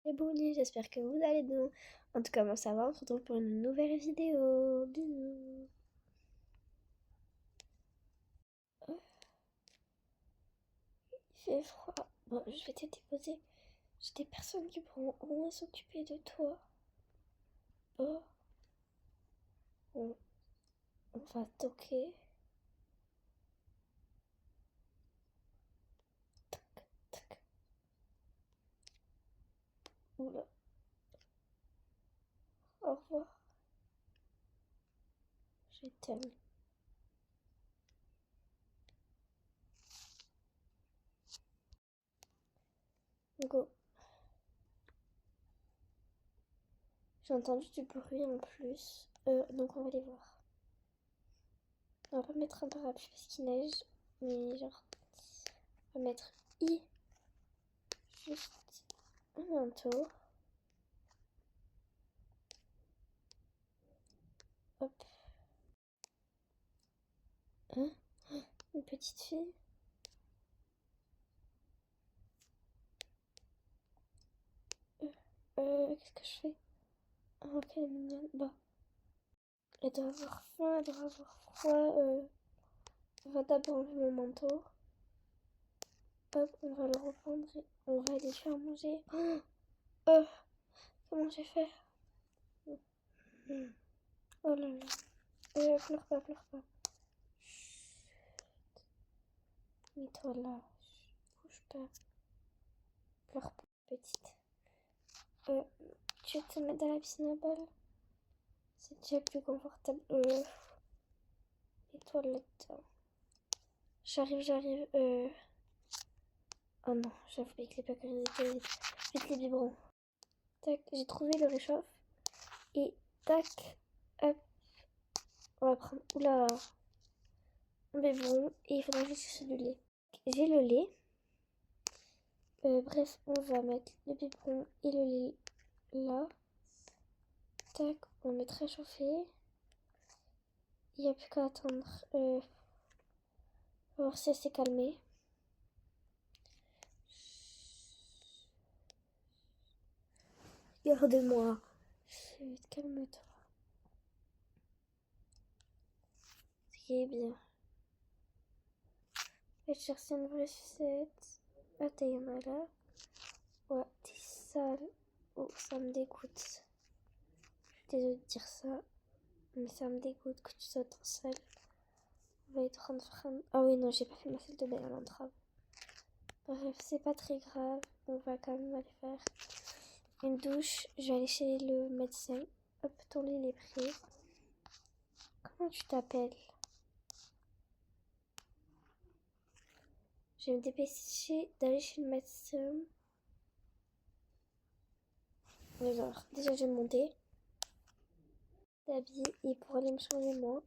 Les bonus, j'espère que vous allez bien. En tout cas, moi ça va, on se retrouve pour une nouvelle vidéo. Bisous. Oh, il fait froid. Bon, je vais te déposer. J'ai des personnes qui pourront au moins s'occuper de toi. Oh, on, on va toquer. Tac, tac. Oula, au revoir. Je t'aime. Go. J'ai entendu du bruit en plus. Donc on va aller voir. On va pas mettre un parapluie parce qu'il neige. Mais genre, on va mettre juste un manteau. Hop. Hein? Une petite fille. Qu'est-ce que je fais? Oh, quelle mignonne. Bah, elle doit avoir faim, elle doit avoir froid. On va d'abord enlever mon manteau. Hop, on va le reprendre et on va aller faire manger. Oh, comment j'ai fait? Oh là là. Pleure pas, pleure pas. Chut. Mets-toi là. Chut. Bouge pas. Pleure pas, petite. Euh, Tu veux te mettre dans la piscine à balles? C'est déjà plus confortable. Les toilettes. J'arrive. Oh non, j'avoue avec les placards étaient vite les biberons. Tac, j'ai trouvé le réchauffe. Et tac, hop, on va prendre. Oula, un biberon. Et il faudra juste chercher du lait. J'ai le lait. Bref, on va mettre le biberon et le lait là. Tac, on va mettre réchauffer. Il n'y a plus qu'à attendre. On va voir si elle s'est calmée. Regarde-moi. Chut, calme-toi. C'est bien. Je vais chercher une vraie sucette. Ah, t'as y en a là. Ouais, t'es sale. Oh, ça me dégoûte. Je suis désolée de dire ça. Mais ça me dégoûte que tu sois trop sale. On va être en train de... Ah oui, non, j'ai pas fait ma salle de bain à l'entrave. Bref, c'est pas très grave. On va quand même aller faire une douche. Je vais aller chez le médecin. Hop, ton lit il est prêt. Comment tu t'appelles? Je vais me dépêcher d'aller chez le médecin. Alors, déjà, je vais monter, t'habiller et pour aller me changer moi.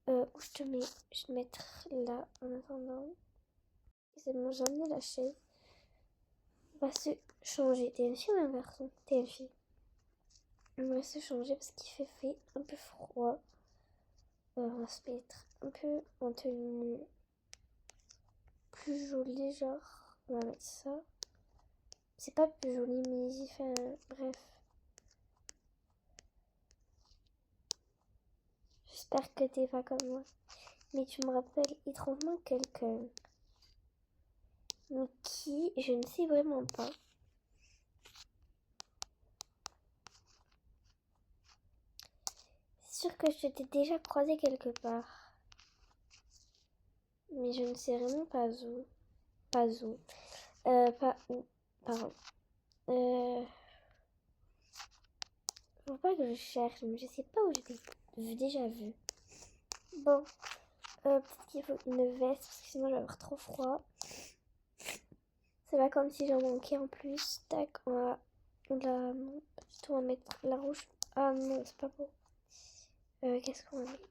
Où je te mets? Je vais te mettre là en attendant. C'est bon, j'ai amené la chaise. On va se changer. T'es une fille ou un garçon? T'es une fille. On va se changer parce qu'il fait un peu froid. On va se mettre un peu en tenue plus jolie, genre. On va mettre ça. C'est pas plus joli, mais j'y fais un... Bref. J'espère que t'es pas comme moi. Mais tu me rappelles étrangement quelqu'un. Mais qui? Je ne sais vraiment pas. C'est sûr que je t'ai déjà croisé quelque part. Mais je ne sais vraiment pas où. Pas où. Pas où. Pardon. Faut pas que je cherche, mais je sais pas où j'ai déjà vu. Bon. Peut-être qu'il faut une veste, parce que sinon je vais avoir trop froid. C'est pas comme si j'en manquais en plus. Tac, on va... Non, pas du tout, on va mettre la rouge. Ah non, c'est pas beau. Qu'est-ce qu'on va mettre?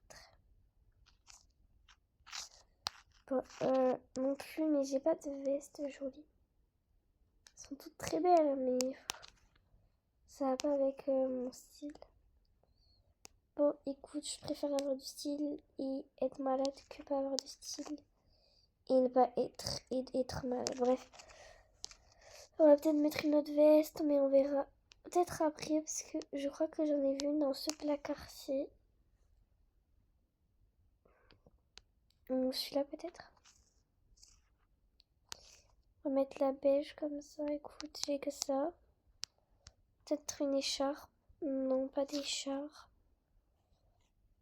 Bon, non plus, mais j'ai pas de veste jolie. Elles sont toutes très belles, mais ça va pas avec mon style. Bon, écoute, je préfère avoir du style et être malade que pas avoir de style et ne pas être malade. Bref. On va peut-être mettre une autre veste, mais on verra peut-être après, parce que je crois que j'en ai vu une dans ce placard-ci. Celui-là peut-être. On va mettre la beige comme ça. Écoute, j'ai que ça. Peut-être une écharpe. Non, pas d'écharpe.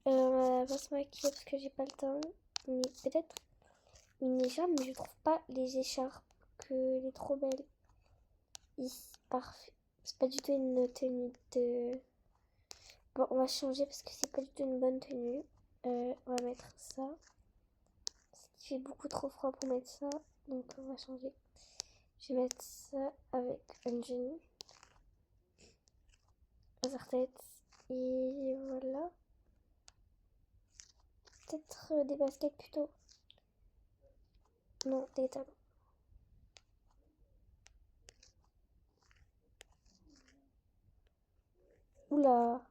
On va se maquiller parce que j'ai pas le temps. Mais peut-être une écharpe, mais je trouve pas les écharpes que elle est trop belle. Ici, parfait. C'est pas du tout une tenue de... Bon, on va changer parce que c'est pas du tout une bonne tenue. On va mettre ça. Parce qu'il fait beaucoup trop froid pour mettre ça. Donc on va changer. Je vais mettre ça avec un jean. Un serre-tête. Et voilà. Peut-être des baskets plutôt. Non, des talons. Oula.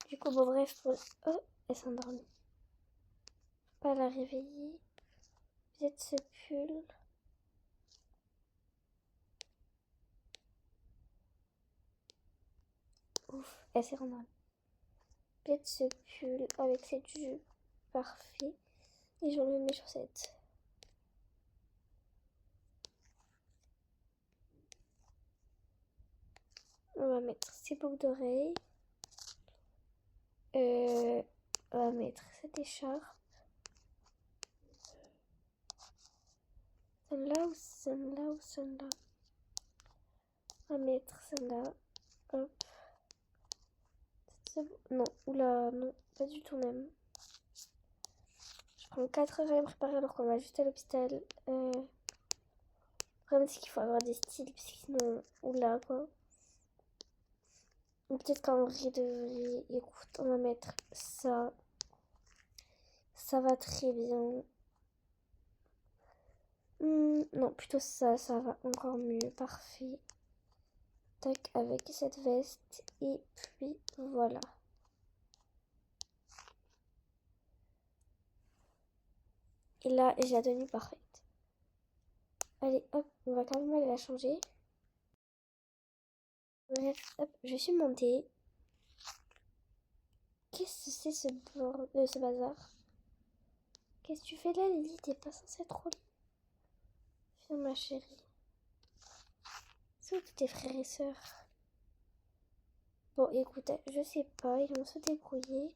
Du coup, bon bref. Oh, elle s'est endormie. Pas la réveiller. Peut-être ce pull. Ouf, elle s'est rendormie. Peut-être ce pull avec cette jupe. Parfait. Et j'enlève mes chaussettes. On va mettre ces boucles d'oreilles. On va mettre cette écharpe. Celle-là ou celle-là ou celle-là. On va mettre celle-là. Hop. Non, oula, non, pas du tout même. Je prends 4 heures à me préparer alors qu'on va juste à l'hôpital. Le problème c'est qu'il faut avoir des styles, parce que sinon, oula quoi. Ou peut-être qu'en vrai de... Écoute, on va mettre ça. Ça va très bien. Non, plutôt ça, ça va encore mieux. Parfait. Tac, avec cette veste. Et puis, voilà. Et là, j'ai la tenue parfaite. Allez, hop, on va quand même aller la changer. Bref, hop, je suis montée. Qu'est-ce que c'est ce bazar? Qu'est-ce que tu fais là, Lily? T'es pas censée être trop... Viens, ma chérie. C'est où tous tes frères et sœurs? Bon, écoute, je sais pas, ils vont se débrouiller.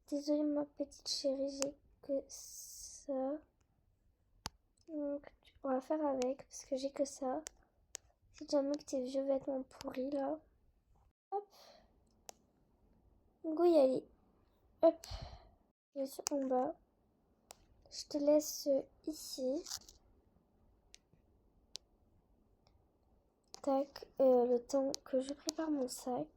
Désolée, ma petite chérie, j'ai que ça. Donc, on va faire avec, parce que j'ai que ça. Si jamais que tes vieux vêtements pourris, là. Hop. Go y aller. Hop. Je suis en bas. Je te laisse ici. Tac, le temps que je prépare mon sac.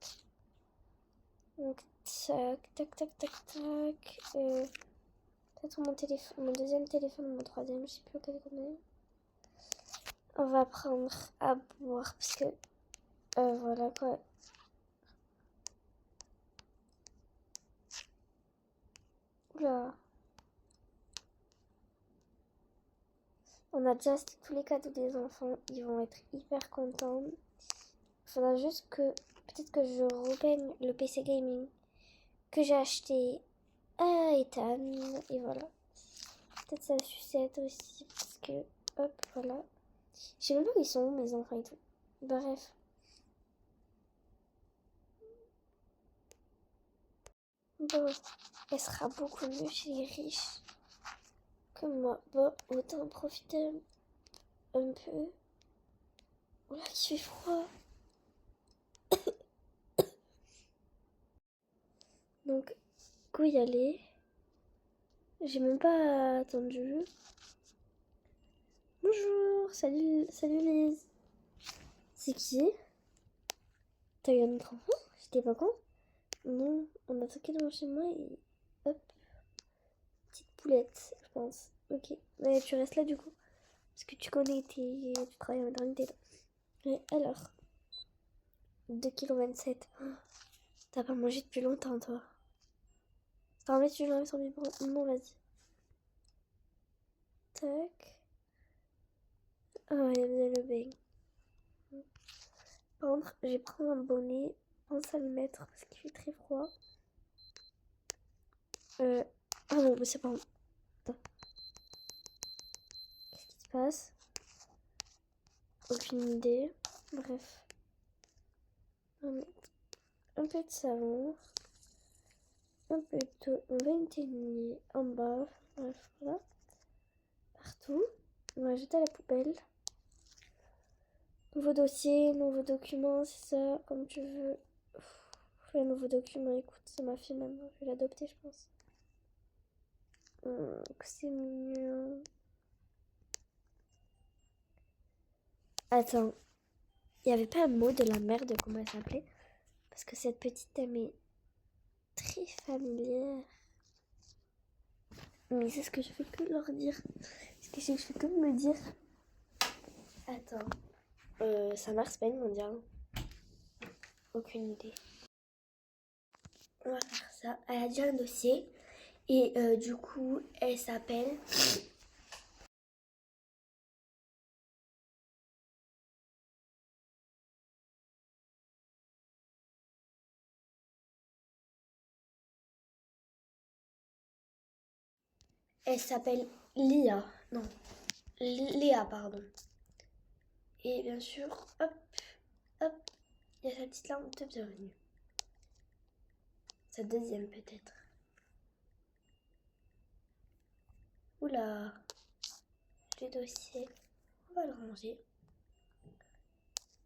Donc, tac, tac, tac, tac, tac. Peut-être mon téléphone, mon deuxième téléphone, mon troisième, je sais plus lequel on est. On va prendre à boire parce que voilà quoi. Oula. On a déjà acheté tous les cadeaux des enfants. Ils vont être hyper contents. Il faudra juste que peut-être que je regagne le PC gaming que j'ai acheté à Ethan. Et voilà. Peut-être sa sucette aussi parce que hop voilà. Je sais même pas où ils sont mes enfants et tout. Bref. Bon, elle sera beaucoup mieux chez les riches que moi. Bon, autant en profiter un peu. Oula, qu'il fait froid. Donc, go y aller. J'ai même pas attendu. Bonjour, salut, salut Lise. C'est qui? T'as eu un autre enfant? J'étais pas con? Non, on a toqué devant chez moi et hop, petite poulette, je pense. Ok, mais tu restes là du coup. Parce que tu connais, tu travailles en maternité. Et alors, 2,27 kg. T'as pas mangé depuis longtemps, toi. T'as envie, tu l'enlèves sur biberon? Non, vas-y. Tac. Oh, il y a bien le bain. Par contre, je vais prendre un bonnet. Pense à le mettre parce qu'il fait très froid. Ah non, mais c'est pas... Attends. Qu'est-ce qui se passe? Aucune idée. Bref. On va mettre un peu de savon. Un peu d'eau. On va éteindre en bas. Bref, voilà. Partout. On va jeter à la poubelle. Nouveau dossier, nouveau document, c'est ça, comme tu veux. Un nouveau document, écoute, c'est ma fille maintenant. Je vais l'adopter, je pense. Que c'est mignon. Attends, il n'y avait pas un mot de la mère de comment elle s'appelait? Parce que cette petite dame est très familière. Mais c'est ce que je fais que leur dire. C'est ce que je fais que me dire. Attends. Sa mère, c'est pas une mondiale. Aucune idée. On va faire ça. Elle a déjà un dossier. Et du coup, elle s'appelle... Elle s'appelle Lia. Non, Léa, pardon. Et bien sûr, hop, hop, il y a sa petite lampe de bienvenue. Sa deuxième peut-être. Oula, les dossiers. On va le ranger.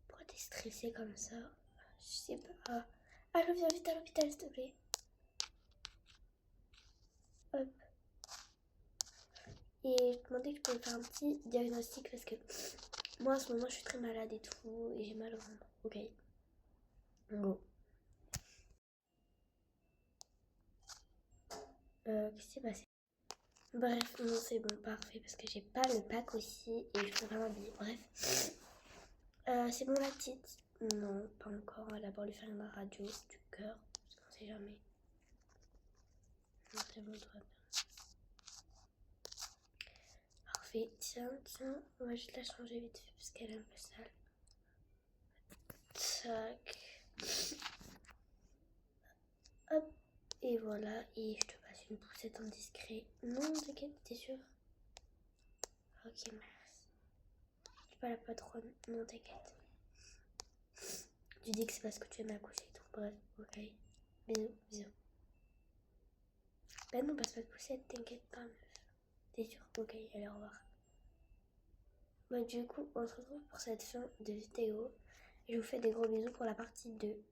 Pourquoi t'es stressée comme ça? Je sais pas. Allô, viens vite à l'hôpital, s'il te plaît. Hop. Et je te demandais que tu peux me faire un petit diagnostic parce que moi en ce moment je suis très malade et tout et j'ai mal au ventre. Ok. Go. Qu'est-ce qui s'est passé? Bref, non, c'est bon, parfait, parce que j'ai pas le pack aussi et je peux vraiment m'habiller. Bref. C'est bon la petite? Non, pas encore. On va d'abord lui faire une radio du cœur, parce qu'on sait jamais. Non, c'est bon, tout va bien. Parfait. Tiens, on va juste la changer vite fait parce qu'elle est un peu sale. Tac. Hop. Et voilà. Et je te passe une poussette en discret. Non, t'inquiète, t'es sûre? Ok, merci. Je suis pas la patronne. Non, t'inquiète. Tu dis que c'est parce que tu aimes accoucher et tout. Bref, ok. Bisous, bisous. Ben non, passe pas de poussette, t'inquiète pas, meuf. T'es sûre? Ok, allez, au revoir. Bah, du coup, on se retrouve pour cette fin de vidéo. Je vous fais des gros bisous pour la partie 2.